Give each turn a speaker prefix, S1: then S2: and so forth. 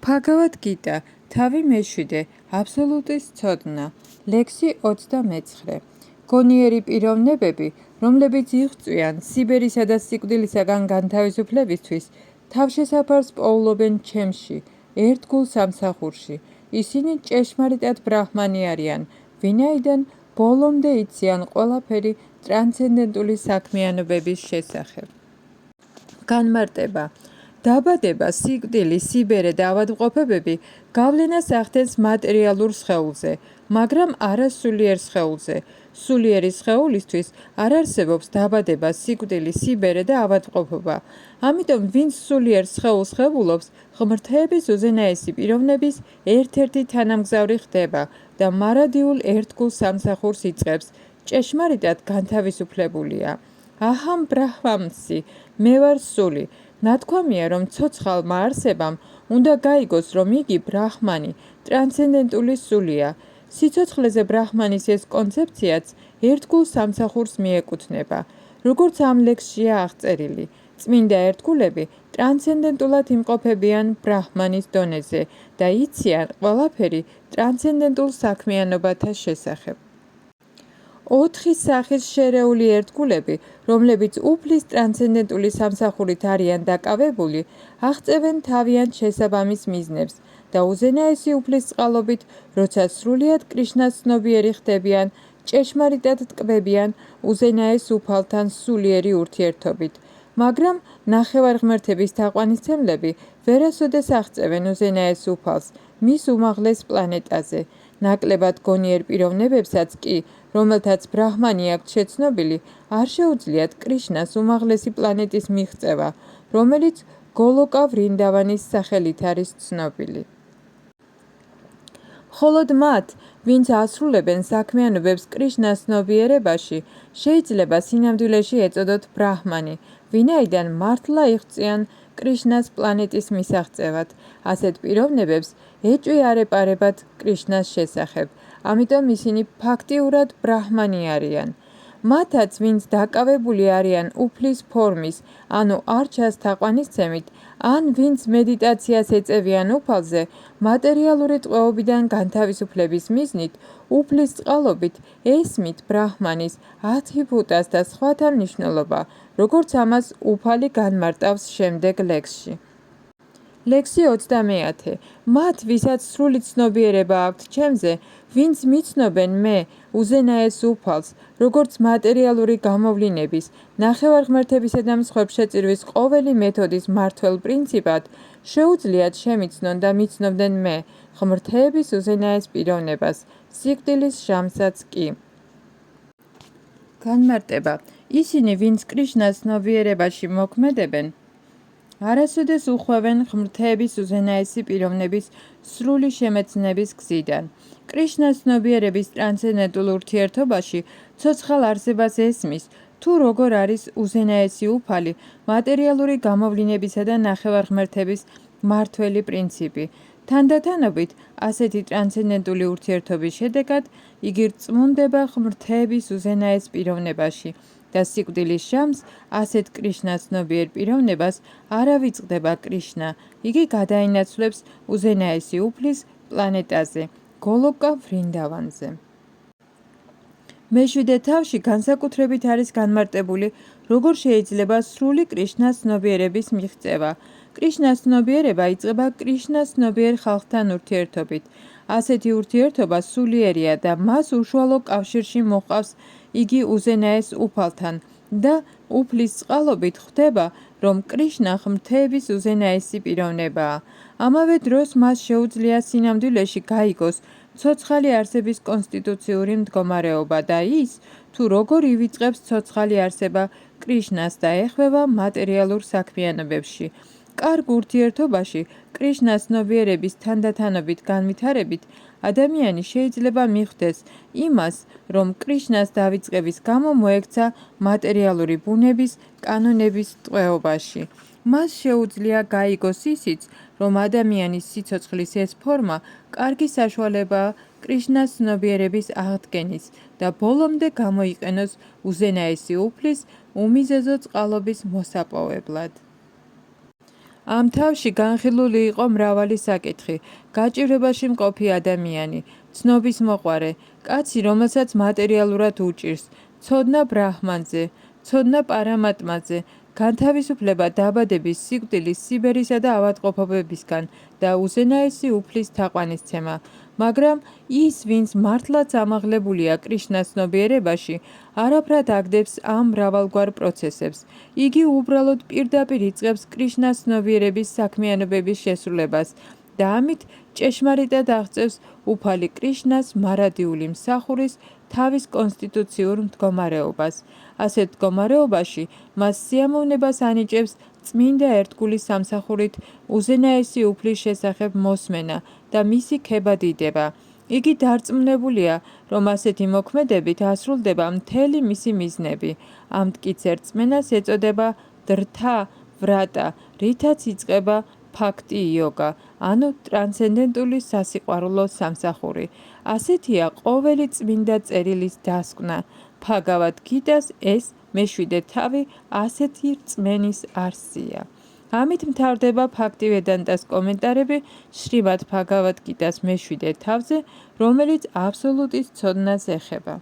S1: Bhagavad Gita, თავი მეშვიდე, აბსოლუტის ცოდნა, ლექსი 29. გონიერი პიროვნებები, რომლებიც იღწვიან სიბერისა და სიკვდილისაგან განთავისუფლებისთვის, თავშესაფარს პოულობენ ჩემში, ერთგულ სამსახურში. ისინი ჭეშმარიტად ბრაჰმანი არიან, ვინაიდან ბოლომდე იციან ყველაფერი ტრანსცენდენტული საქმიანობების შესახებ. განმარტება. დაბადება, სიკვდილი, სიბერე და ავადმყოფობები გავლენას ახდენს მატერიალურ სხეულზე, მაგრამ არა სულიერ სხეულზე. სულიერი სხეულისთვის არ არსებობს დაბადება, სიკვდილი, სიბერე და ავადმყოფობა. ამიტომ ვინც სულიერ სხეულს ღებულობს, ღმრთების უზენაესი პიროვნების ერთ-ერთი თანამგზავრი ხდება და მარადიულ ერთგულ სამსახურს იწყებს, ჭეშმარიტად განთავისუფლებულია. აჰამ ბრაჰმამსი, მე ვარ სული. ნათქვამია, რომ ცოცხალმა არსებამ უნდა გაიგოს, რომ იგი ბრაჰმანი, ტრანსცენდენტული სულია. სიცოცხლეზე ბრაჰმანის ეს კონცეფციაც ერთგულ სამსახურს მიეკუთვნება. როგორც ამ ლექსშია აღწერილი, წმინდა ერთგულები ტრანსცენდენტულად იმყოფებიან ბრაჰმანის დონეზე და იციან ყველაფერი ტრანსცენდენტულ საქმიანობათა შესახებ. 4 სახის შერეული ერთგულები, რომლებიც უფლის ტრანსცენდენტული სამსახურით არიან დაკავებული, აღწევენ თავიანთ შესაბამის მიზნებს და უზენაესი უფლის წყალობით, როცა სრულიად კრიშნას ცნობიერი ხდებიან, ჭეშმარიტად ტკბებიან უზენაეს უფალთან სულიერი ურთიერთობით. მაგრამ ნახევარღმერთების თაყვანისმცემლები ვერასოდეს აღწევენ უზენაეს უფალს მის უმაღლეს პლანეტაზე. ნაკლებად გონიერ პიროვნებებსაც კი, რომელთაც ბრაჰმანი აქვთ შეცნობილი, არ შეუძლიათ კრიშნას უმაღლესი პლანეტის მიღწევა, რომელიც გოლოკა ვრინდავანის სახელით არის ცნობილი. მხოლოდ მათ, ვინც ასრულებენ საქმიანობებს კრიშნას ცნობიერებაში, შეიძლება სინამდვილეში ეწოდოთ ბრაჰმანი, ვინაიდან მართლა იღწვიან კრიშნას პლანეტის მისაღწევად. ასეთ პიროვნებებს ეჭვი არ ეპარებათ კრიშნას შესახებ, ამიტომ ისინი ფაქტიურად ბრაჰმანი არიან. მათაც, ვინც დაკავებული არიან უფლის ფორმის, ანუ არჩას თაყვანისცემით, ან ვინც მედიტაციას ეწევიან უფალზე, მატერიალური ტყვეობიდან განთავისუფლების მიზნით, უფლის წყალობით ესმით ბრაჰმანის, ათიბუტას და სხვათა მნიშვნელობა, როგორც ამას უფალი განმარტავს შემდეგ ლექსში. ლექსი 30. მათ, ვისაც სრული ცნობიერება აქვთ ჩემზე, ვინც მიცნობენ მე, უზენაეს უფალს, როგორც მატერიალური გამოვლინების, ნახევარღმერთებისა და მსხვერპლ შეწირვის ყოველი მეთოდის მმართველ პრინციპად, შეუძლიათ შემიცნონ და მიცნობდნენ მე, ღმრთების უზენაეს პიროვნებას, სიკვდილის ჟამსაც კი. განმარტება. ისინი, ვინც კრიშნას ცნობიერებაში მოქმედებენ, არასოდეს უხვევენ ღმრთების უზენაესი პიროვნების სრული შემეცნების გზიდან. კრიშნას ცნობიერების ტრანსცენდენტულ ურთიერთობაში ცოცხალ არსებას ესმის, თუ როგორ არის უზენაესი უფალი, მატერიალური გამოვლინებისა და ნახევარღმერთების მმართველი პრინციპი. თანდათანობით, ასეთი ტრანსცენდენტული ურთიერთობის შედეგად, იგი რწმუნდება ღმრთების უზენაეს პიროვნებაში და სიკვდილის ჟამს ასეთ კრიშნას ცნობიერ პიროვნებას არ ავიწყდება კრიშნა, იგი გადაინაცვლებს უზენაესი უფლის პლანეტაზე, გოლოკა ვრინდავანზე. მეშვიდე თავში განსაკუთრებით არის განმარტებული, როგორ შეიძლება სრული კრიშნას ცნობიერების მიღწევა. კრიშნას ცნობიერება იწყება კრიშნას ცნობიერ ხალხთან ურთიერთობით. ასეთი ურთიერთობა სულიერია და მას უშუალო კავშირში მოჰყავს იგი უზენაეს უფალთან და უფლის წყალობით ხვდება, რომ კრიშნა ღმრთების უზენაესი პიროვნებაა. ამავე დროს მას შეუძლია სინამდვილეში გაიგოს ცოცხალი არსების კონსტიტუციური მდგომარეობა და ის, თუ როგორ ივიწყებს ცოცხალი არსება კრიშნას და ეხვევა მატერიალურ საქმიანობებში. კარგ ურთიერთობაში, კრიშნას ცნობიერების თანდათანობით განვითარებით, ადამიანი შეიძლება მიხვდეს იმას, რომ კრიშნას დავიწყების გამო მოექცა მატერიალური ბუნების კანონების ტყვეობაში. მას შეუძლია გაიგოს ისიც, რომ ადამიანის სიცოცხლის ეს ფორმა კარგი საშუალებაა კრიშნას ცნობიერების აღდგენის და ბოლომდე გამოიყენოს უზენაესი უფლის უმიზეზო წყალობის მოსაპოვებლად. ამ თავში განხილული იყო მრავალი საკითხი: გაჭირვებაში მყოფი ადამიანი, ცნობის მოყვარე, კაცი, რომელსაც მატერიალურად უჭირს, ცოდნა ბრაჰმანზე, ცოდნა პარამატმაზე, განთავისუფლება დაბადების, სიკვდილის, სიბერისა და ავადმყოფობებისგან და უზენაესი უფლის თაყვანისცემა. მაგრამ ის, ვინც მართლაც ამაღლებულია კრიშნას ცნობიერებაში, არაფრად აგდებს ამ მრავალგვარ პროცესებს. იგი უბრალოდ პირდაპირ იწყებს კრიშნას ცნობიერების საქმიანობების შესრულებას და ამით ჭეშმარიტად აღწევს უფალი კრიშნას მარადიული მსახურის თავის კონსტიტუციურ მდგომარეობას. ასეთ მდგომარეობაში მას სიამოვნებას ანიჭებს წმინდა ერთგულის სამსახურით უზენაესი უფლის შესახებ მოსმენა და მისი ქება დიდება. იგი დარწმუნებულია, რომ ასეთი მოქმედებით ასრულდება მთელი მისი მიზნები. ამ მტკიცე რწმენას ეწოდება დრთა ვრატა, რითაც იწყება ბჰაქტი იოგა, ანუ ტრანსცენდენტული სასიყვარულო სამსახური. ასეთია ყოველი წმინდა წერილის დასკვნა. ბჰაგავად გიტას ეს მეშვიდე თავი ასეთი რწმენის არსია. ამით მთავრდება ბჰაქტივედანტას კომენტარები შრიმად ბჰაგავად გიტას მეშვიდე თავზე, რომელიც აბსოლუტის ცოდნას ეხება.